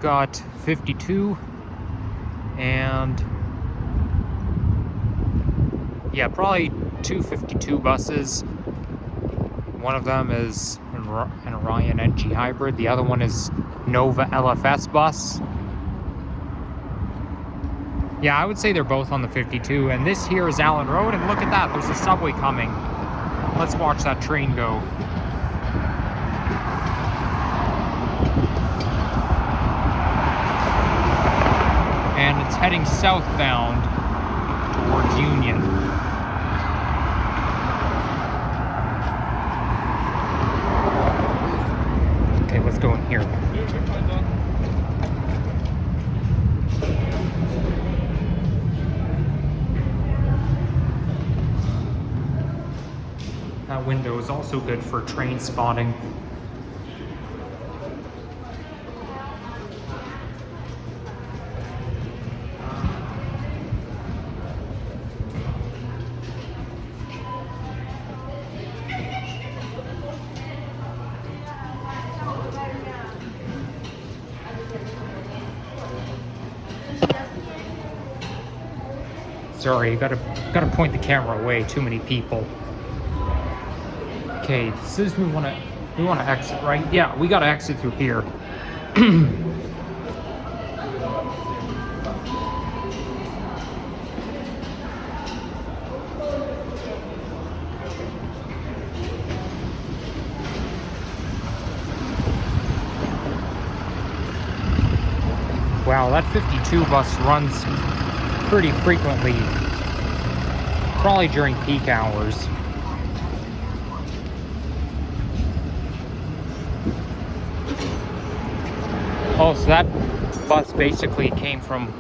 got 52, and yeah, probably 252 buses. One of them is an Orion NG hybrid. The other one is Nova LFS bus. Yeah, I would say they're both on the 52. And this here is Allen Road, and look at that, there's a subway coming. Let's watch that train go. And it's heading southbound towards Union. Okay, let's go in here. That window is also good for train spotting. Sorry, you gotta point the camera away. Too many people. Okay, says we wanna exit, right? Yeah, we gotta exit through here. Wow, that 52 bus runs pretty frequently, probably during peak hours. Oh, so that bus basically came from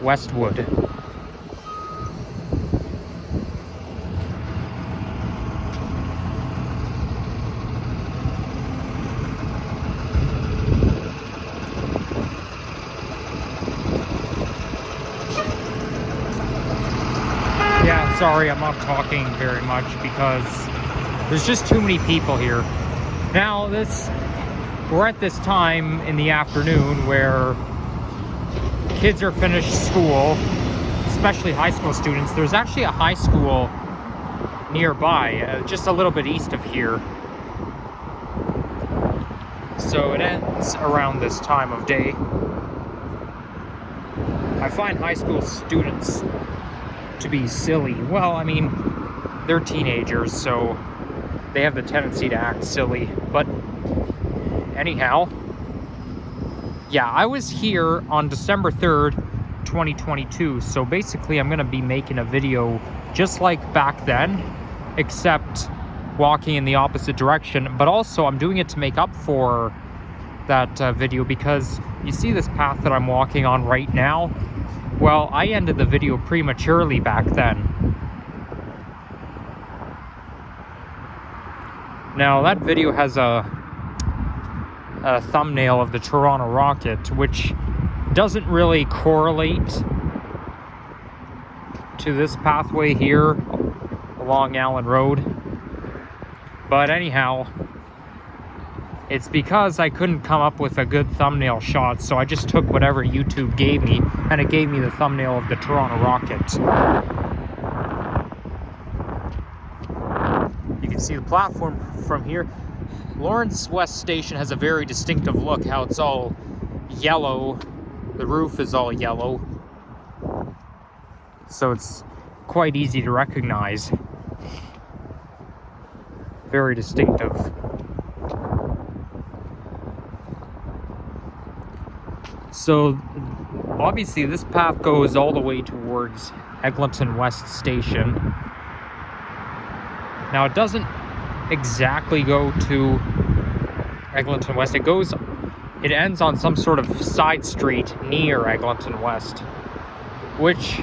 Westwood. Yeah, sorry, I'm not talking very much because there's just too many people here. Now, we're at this time in the afternoon where kids are finished school, especially high school students. There's actually a high school nearby, just a little bit east of here. So it ends around this time of day. I find high school students to be silly. Well, I mean, they're teenagers, so they have the tendency to act silly, but anyhow, yeah, I was here on December 3rd, 2022, so basically I'm going to be making a video just like back then, except walking in the opposite direction, but also I'm doing it to make up for that video, because you see this path that I'm walking on right now? Well, I ended the video prematurely back then. Now, that video has a thumbnail of the Toronto Rocket, which doesn't really correlate to this pathway here along Allen Road. But anyhow, it's because I couldn't come up with a good thumbnail shot, so I just took whatever YouTube gave me, and it gave me the thumbnail of the Toronto Rocket. You can see the platform from here. Lawrence West Station has a very distinctive look, how it's all yellow. The roof is all yellow. So it's quite easy to recognize. Very distinctive. So obviously this path goes all the way towards Eglinton West Station. Now it doesn't exactly go to Eglinton West. It ends on some sort of side street near Eglinton West, which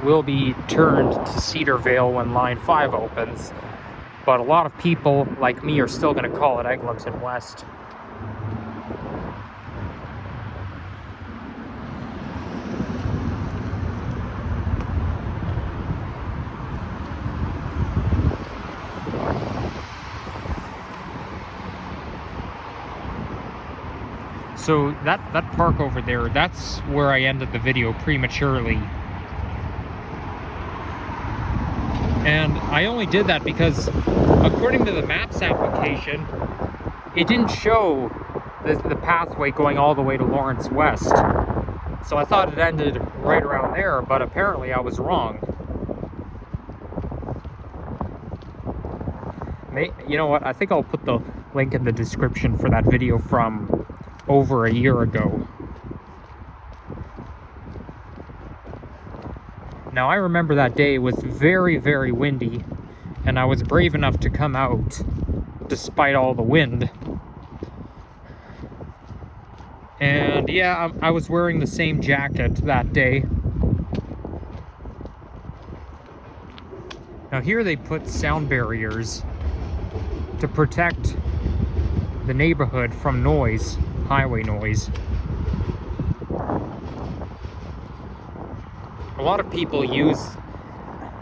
will be turned to Cedarvale when Line 5 opens. But a lot of people like me are still going to call it Eglinton West. So that park over there, that's where I ended the video prematurely. And I only did that because, according to the Maps application, it didn't show the pathway going all the way to Lawrence West. So I thought it ended right around there, but apparently I was wrong. You know what? I think I'll put the link in the description for that video from over a year ago. Now, I remember that day was very, very windy, and I was brave enough to come out despite all the wind. And yeah, I was wearing the same jacket that day. Now here they put sound barriers to protect the neighborhood from noise, highway noise. A lot of people use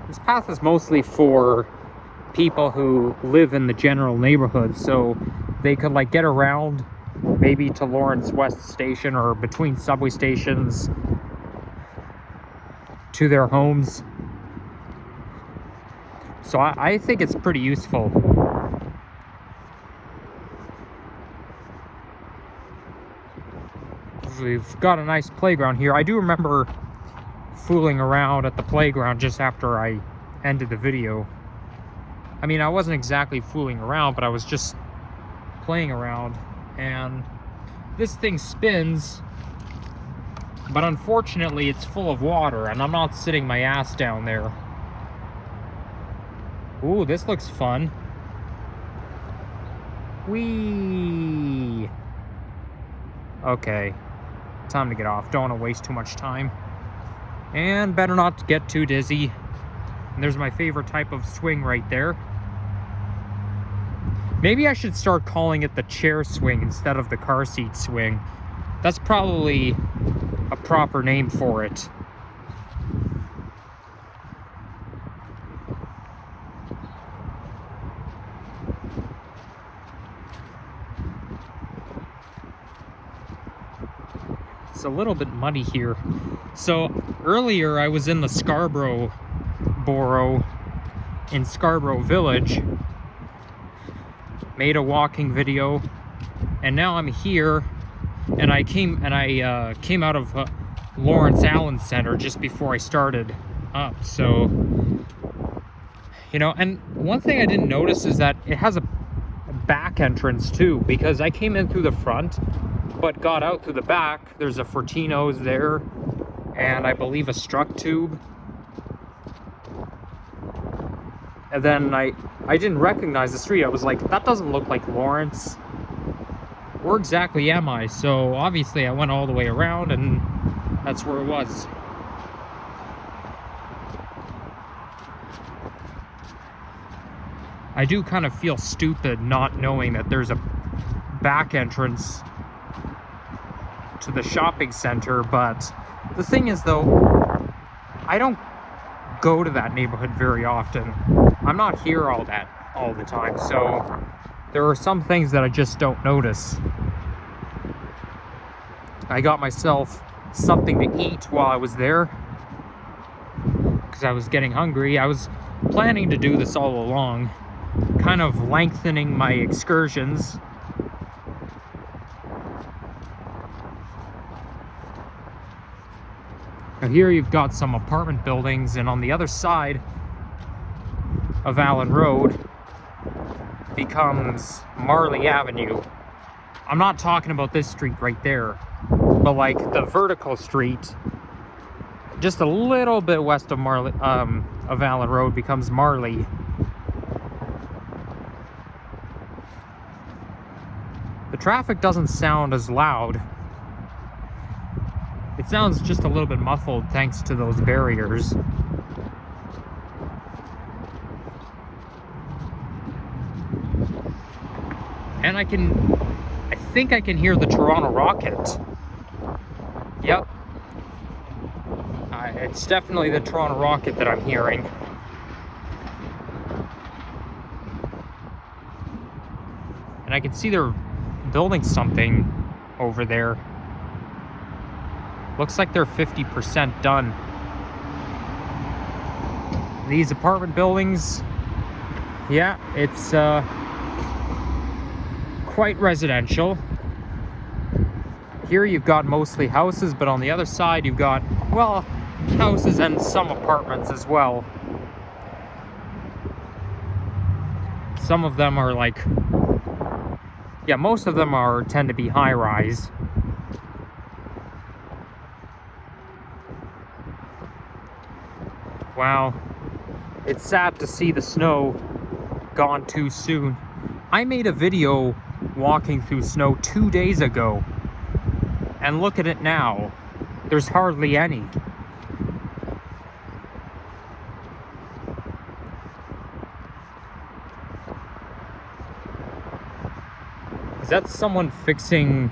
this path is mostly for people who live in the general neighborhood, so they could like get around maybe to Lawrence West Station or between subway stations to their homes. So I think it's pretty useful. We've got a nice playground here. I do remember fooling around at the playground just after I ended the video. I mean, I wasn't exactly fooling around, but I was just playing around. And this thing spins, but unfortunately it's full of water, and I'm not sitting my ass down there. Ooh, this looks fun. Whee! Okay, time to get off. Don't want to waste too much time. And better not to get too dizzy. And there's my favorite type of swing right there. Maybe I should start calling it the chair swing instead of the car seat swing. That's probably a proper name for it. It's a little bit muddy here. So earlier I was in the Scarborough borough in Scarborough Village, made a walking video, and now I'm here, and I came out of Lawrence Allen Center just before I started up. So, you know, and one thing I didn't notice is that it has a back entrance too, because I came in through the front but got out through the back. There's a Fortino's there, and I believe a Struck Tube. And then I didn't recognize the street. I was like, that doesn't look like Lawrence. Where exactly am I? So obviously I went all the way around, and that's where it was. I do kind of feel stupid not knowing that there's a back entrance to the shopping center, but the thing is though, I don't go to that neighborhood very often. I'm not here all the time, so there are some things that I just don't notice. I got myself something to eat while I was there because I was getting hungry. I was planning to do this all along, kind of lengthening my excursions. Now here you've got some apartment buildings, and on the other side of Allen Road becomes Marley Avenue. I'm not talking about this street right there, but like the vertical street just a little bit west of Allen Road becomes Marley. The traffic doesn't sound as loud. It sounds just a little bit muffled thanks to those barriers. And I think I can hear the Toronto Rocket. Yep. It's definitely the Toronto Rocket that I'm hearing. And I can see they're building something over there. Looks like they're 50% done. These apartment buildings, yeah, it's quite residential. Here you've got mostly houses, but on the other side you've got, well, houses and some apartments as well. Some of them are like, yeah, most of them tend to be high-rise. Wow, it's sad to see the snow gone too soon. I made a video walking through snow 2 days ago, and look at it now. There's hardly any. Is that someone fixing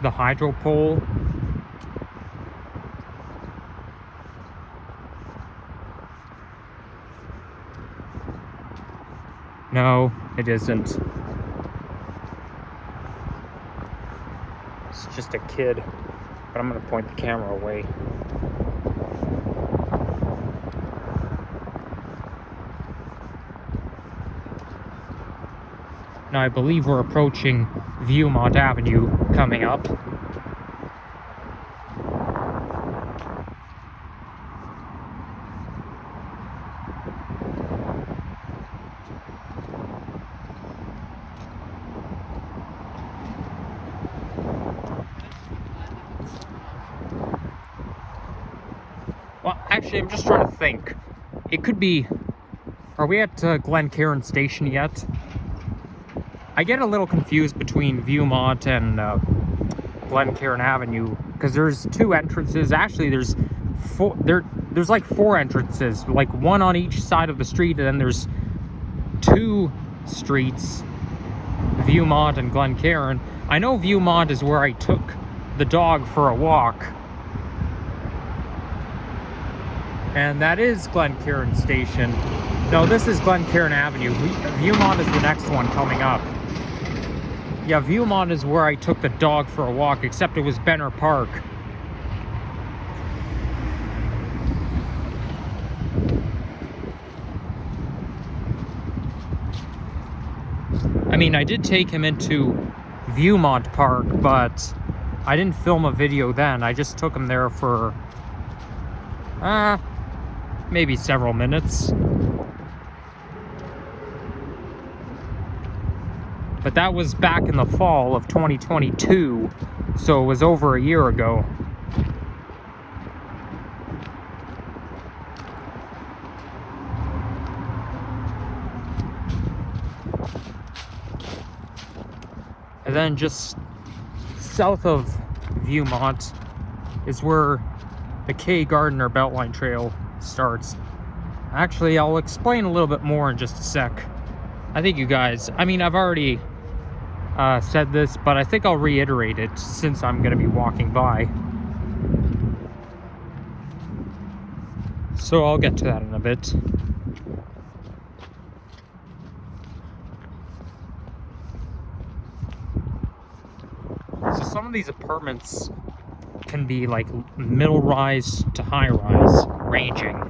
the hydro pole? No, it isn't. It's just a kid, but I'm gonna point the camera away. Now I believe we're approaching Viewmont Avenue coming up. Well, actually, I'm just trying to think. It could be... Are we at Glencairn Station yet? I get a little confused between Viewmont and Glencairn Avenue, because there's two entrances. Actually, there's like four entrances, like one on each side of the street, and then there's two streets, Viewmont and Glencairn. I know Viewmont is where I took the dog for a walk. And that is Glencairn Station. No, this is Glencairn Avenue. Viewmont is the next one coming up. Yeah, Viewmont is where I took the dog for a walk, except it was Benner Park. I mean, I did take him into Viewmont Park, but I didn't film a video then. I just took him there for maybe several minutes. But that was back in the fall of 2022, so it was over a year ago. And then just south of Viewmont is where the K. Gardner Beltline Trail starts. Actually, I'll explain a little bit more in just a sec. I think you guys, I mean, I've already said this, but I think I'll reiterate it since I'm going to be walking by. So I'll get to that in a bit. So some of these apartments can be like middle rise to high rise, ranging.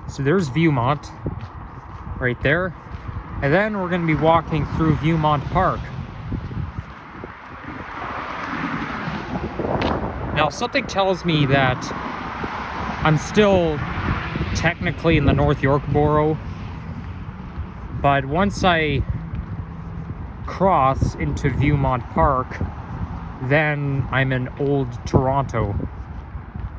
So there's Viewmont right there, and then we're going to be walking through Viewmont Park. Now, something tells me that I'm still technically in the North York borough, but once I cross into Viewmont Park, then I'm in Old Toronto.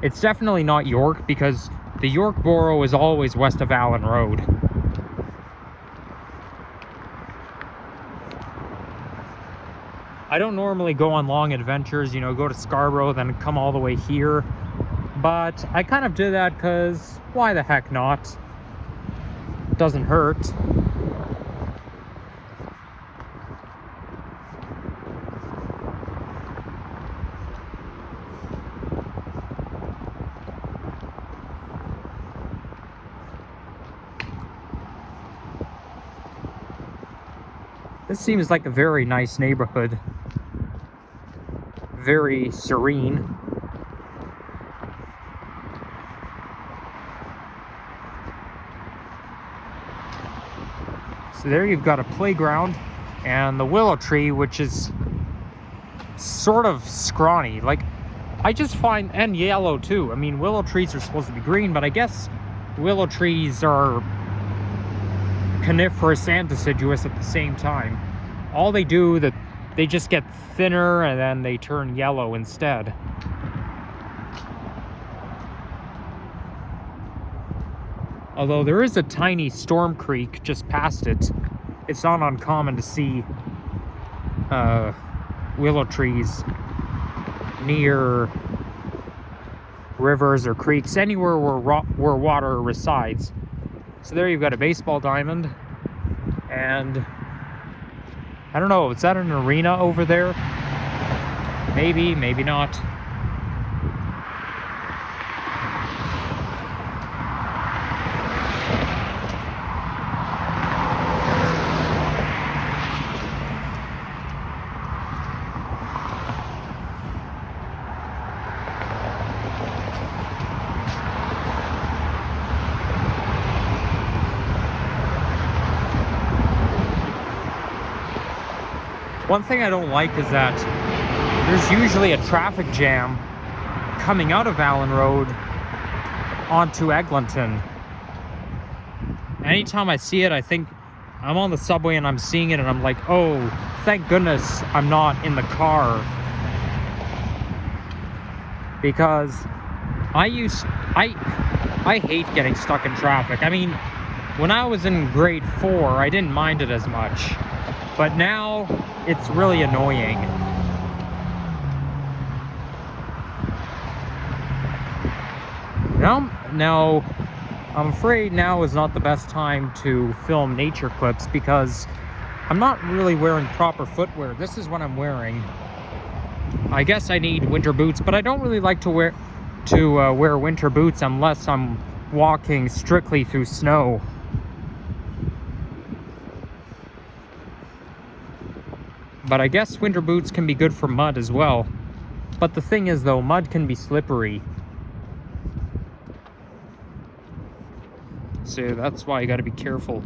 It's definitely not York, because the York borough is always west of Allen Road. I don't normally go on long adventures, you know, go to Scarborough, then come all the way here. But I kind of did that because why the heck not? Doesn't hurt. This seems like a very nice neighborhood. Very serene. So there you've got a playground and the willow tree, which is sort of scrawny. Like, I just find, and yellow too. I mean, willow trees are supposed to be green, but I guess willow trees are coniferous and deciduous at the same time. All they do, that they just get thinner and then they turn yellow instead. Although there is a tiny storm creek just past it. It's not uncommon to see willow trees near rivers or creeks, anywhere where water resides. So there you've got a baseball diamond, and I don't know, is that an arena over there? Maybe, maybe not. One thing I don't like is that there's usually a traffic jam coming out of Allen Road onto Eglinton. Anytime I see it, I think I'm on the subway and I'm seeing it and I'm like, oh, thank goodness I'm not in the car. Because I hate getting stuck in traffic. I mean, when I was in grade 4, I didn't mind it as much. But now, it's really annoying. Now, I'm afraid now is not the best time to film nature clips because I'm not really wearing proper footwear. This is what I'm wearing. I guess I need winter boots, but I don't really like to wear winter boots unless I'm walking strictly through snow. But I guess winter boots can be good for mud as well. But the thing is though, mud can be slippery. So that's why you gotta be careful.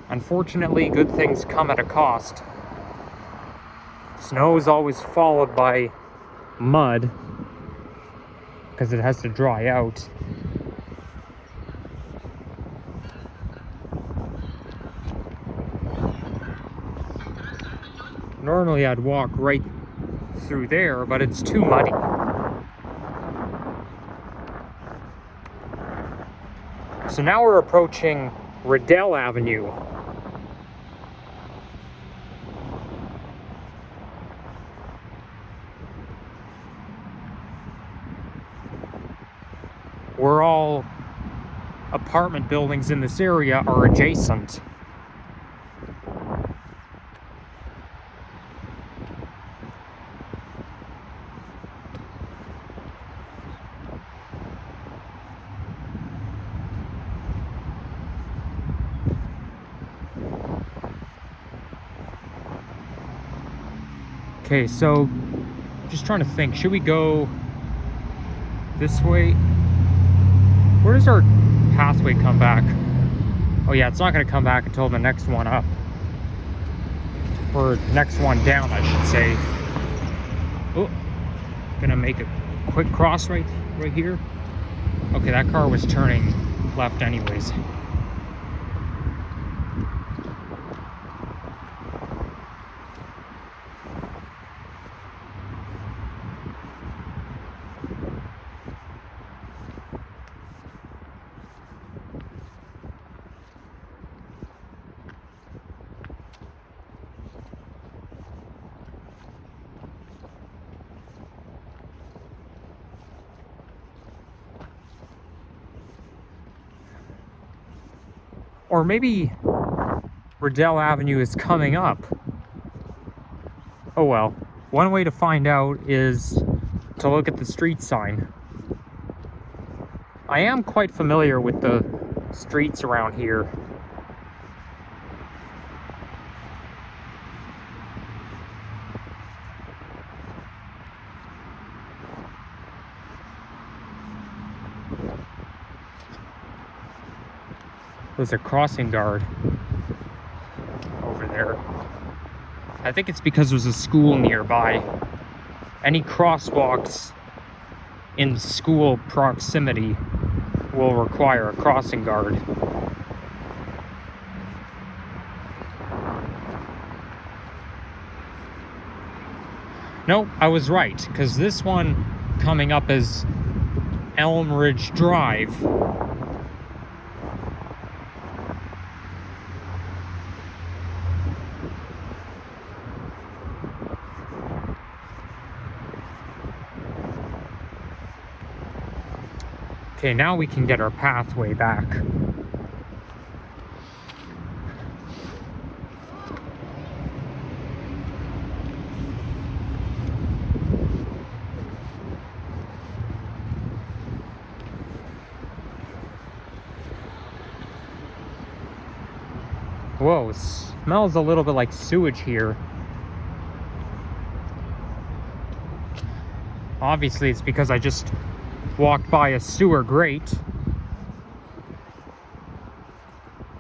Unfortunately, good things come at a cost. Snow is always followed by mud because it has to dry out. Normally I'd walk right through there, but it's too muddy. So now we're approaching Riddell Avenue. Where all apartment buildings in this area are adjacent. Okay, so just trying to think, should we go this way? Where does our pathway come back? Oh yeah, it's not going to come back until the next one up. Or next one down, I should say. Oh, gonna make a quick cross right here. Okay, that car was turning left anyways. Or maybe Riddell Avenue is coming up. Oh well. One way to find out is to look at the street sign. I am quite familiar with the streets around here. There's a crossing guard over there. I think it's because there's a school nearby. Any crosswalks in school proximity will require a crossing guard. Nope, I was right, because this one coming up is Elm Ridge Drive. Okay, now we can get our pathway back. Whoa, it smells a little bit like sewage here. Obviously, it's because I just walked by a sewer grate.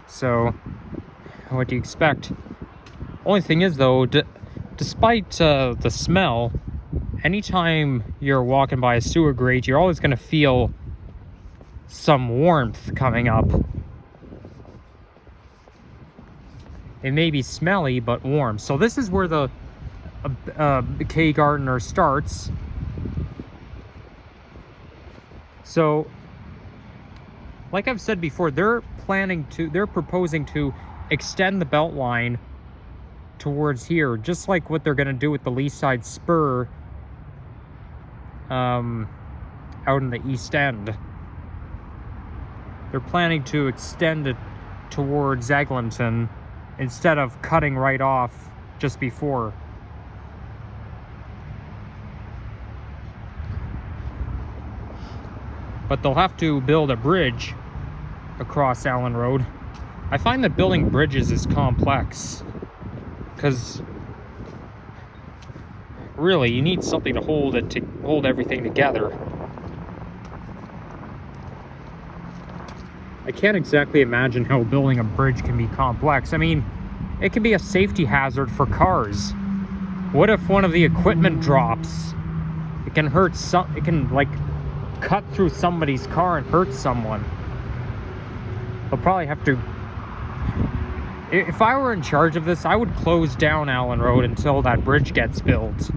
So, what do you expect? Only thing is, though, despite the smell, anytime you're walking by a sewer grate, you're always going to feel some warmth coming up. It may be smelly, but warm. So this is where the K Gardner starts. So, like I've said before, they're proposing to extend the belt line towards here, just like what they're going to do with the Leaside Spur out in the East End. They're planning to extend it towards Eglinton instead of cutting right off just before. But they'll have to build a bridge across Allen Road. I find that building bridges is complex, because really you need something to hold everything together. I can't exactly imagine how building a bridge can be complex. I mean, it can be a safety hazard for cars. What if one of the equipment drops? It can hurt it can like cut through somebody's car and hurt someone. They'll probably have to... If I were in charge of this, I would close down Allen Road until that bridge gets built.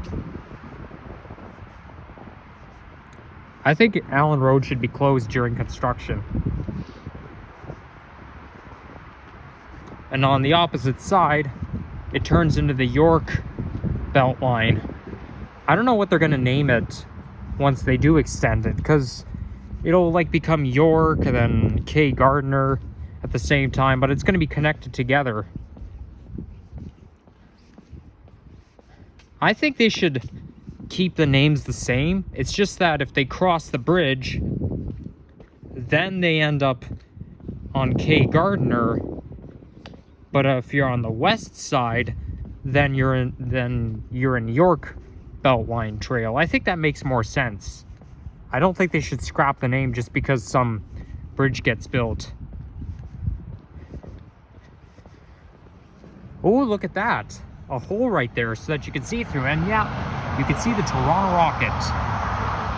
I think Allen Road should be closed during construction. And on the opposite side, it turns into the York belt line. I don't know what they're going to name it once they do extend it, because it'll like become York and then K Gardner at the same time, but it's going to be connected together. I think they should keep the names the same. It's just that if they cross the bridge, then they end up on K Gardner. But if you're on the west side, then you're in York Beltline Trail. I think that makes more sense. I don't think they should scrap the name just because some bridge gets built. Oh, look at that. A hole right there so that you can see through. And yeah, you can see the Toronto Rocket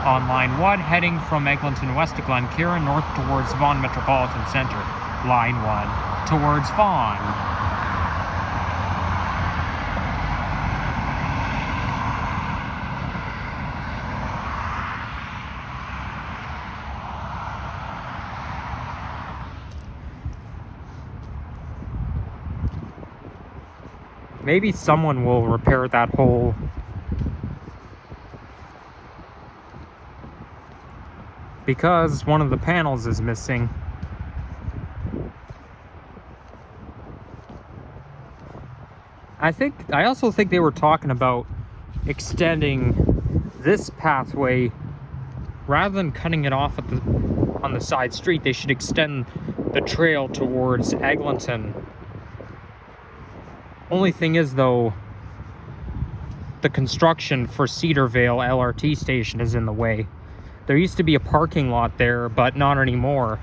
on line 1 heading from Eglinton west to Glencairn north towards Vaughan Metropolitan Centre. Line 1 towards Vaughan. Maybe someone will repair that hole. Because one of the panels is missing. I also think they were talking about extending this pathway rather than cutting it off at on the side street. They should extend the trail towards Eglinton. Only thing is, though, the construction for Cedarvale LRT station is in the way. There used to be a parking lot there, but not anymore.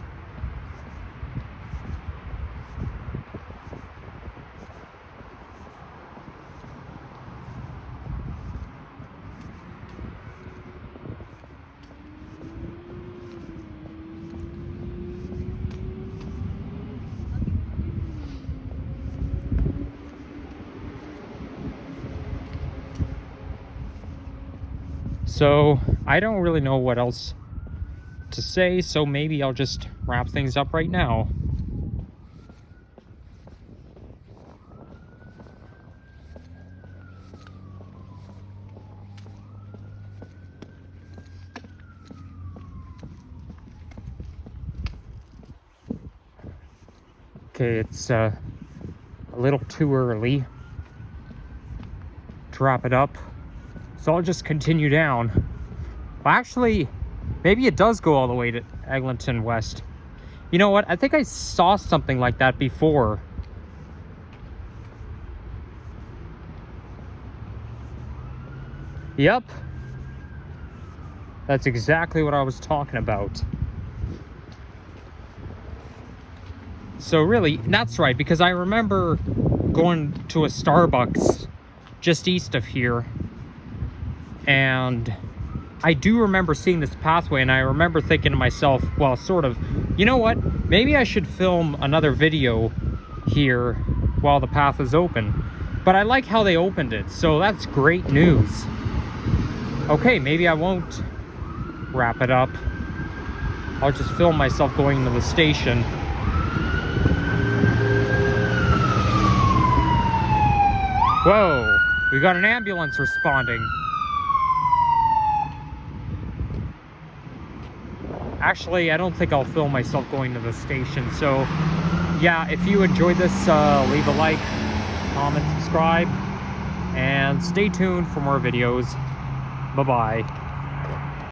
So I don't really know what else to say, so maybe I'll just wrap things up right now. Okay, it's a little too early to wrap it up, so I'll just continue down. Well, actually, maybe it does go all the way to Eglinton West. You know what? I think I saw something like that before. Yep. That's exactly what I was talking about. So really, that's right, because I remember going to a Starbucks just east of here, and I do remember seeing this pathway, and I remember thinking to myself, well, sort of, you know what? Maybe I should film another video here while the path is open. But I like how they opened it, so that's great news. Okay, maybe I won't wrap it up. I'll just film myself going to the station. Whoa, we got an ambulance responding. Actually, I don't think I'll film myself going to the station. So yeah, if you enjoyed this, leave a like, comment, subscribe, and stay tuned for more videos. Bye-bye.